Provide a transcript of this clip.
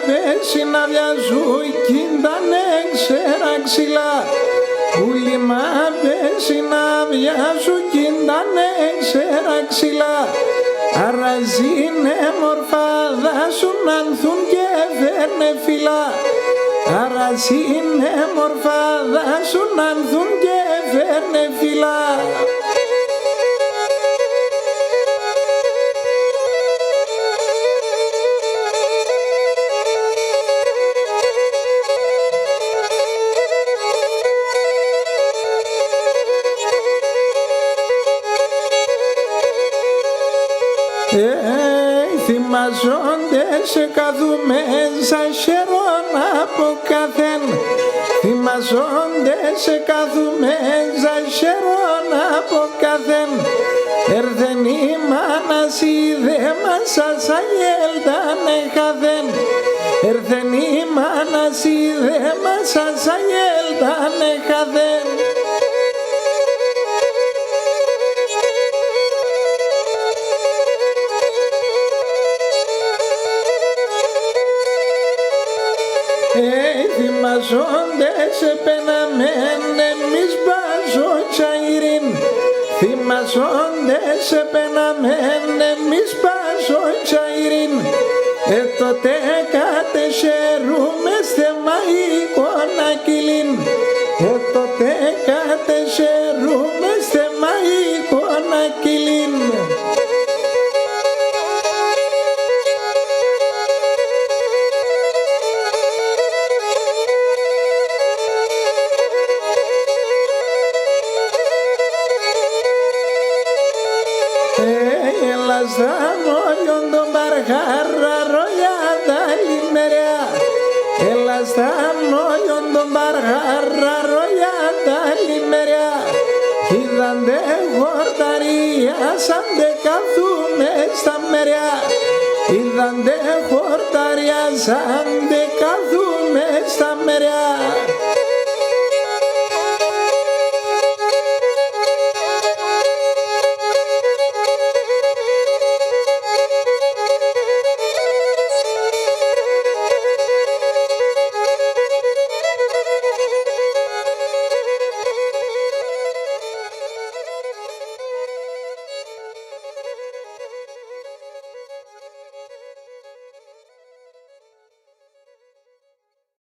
πέσει να βιαζού κι ήτανε ξέρα ξυλά. Πουλήμα πέσει να βιαζού κι ήτανε ξέρα ξυλά. Αραζίνε μορφά δάσου να ανθούν και φέρνε φυλά. Αραζίνε μορφά δάσου να ανθούν και φέρνε φυλά. Θυμαζόνται σε καθουμέζα χερόν από καθέν. Θυμαζόνται σε καθουμέζα χερόν από καθέν. Έρθεν η μάνας είδε μας ασαγέλτανε χαθέν. Έρθεν η μάνας είδε μας ασαγέλτανε χαθέν. Θυμαζόνται σε πέναμεν εμείς μπάζω τσαϊρίν. Θυμαζόνται σε πέναμεν εμείς μπάζω τσαϊρίν. Τότε κατεσέρουμε στεμά εικόνα κυλίν. Τότε κατεσέρουμε στεμά εικόνα κυλίν. Στα μόλιον τον παρχάρα ρολιά τα λιμεριά. Έλα στα μόλιον τον παρχάρα ρολιά τα λιμεριά. Είδαντε χορταρία σαν τε καθούμε στα μεριά. Είδαντε χορταρία σαν τε καθούμε στα μεριά.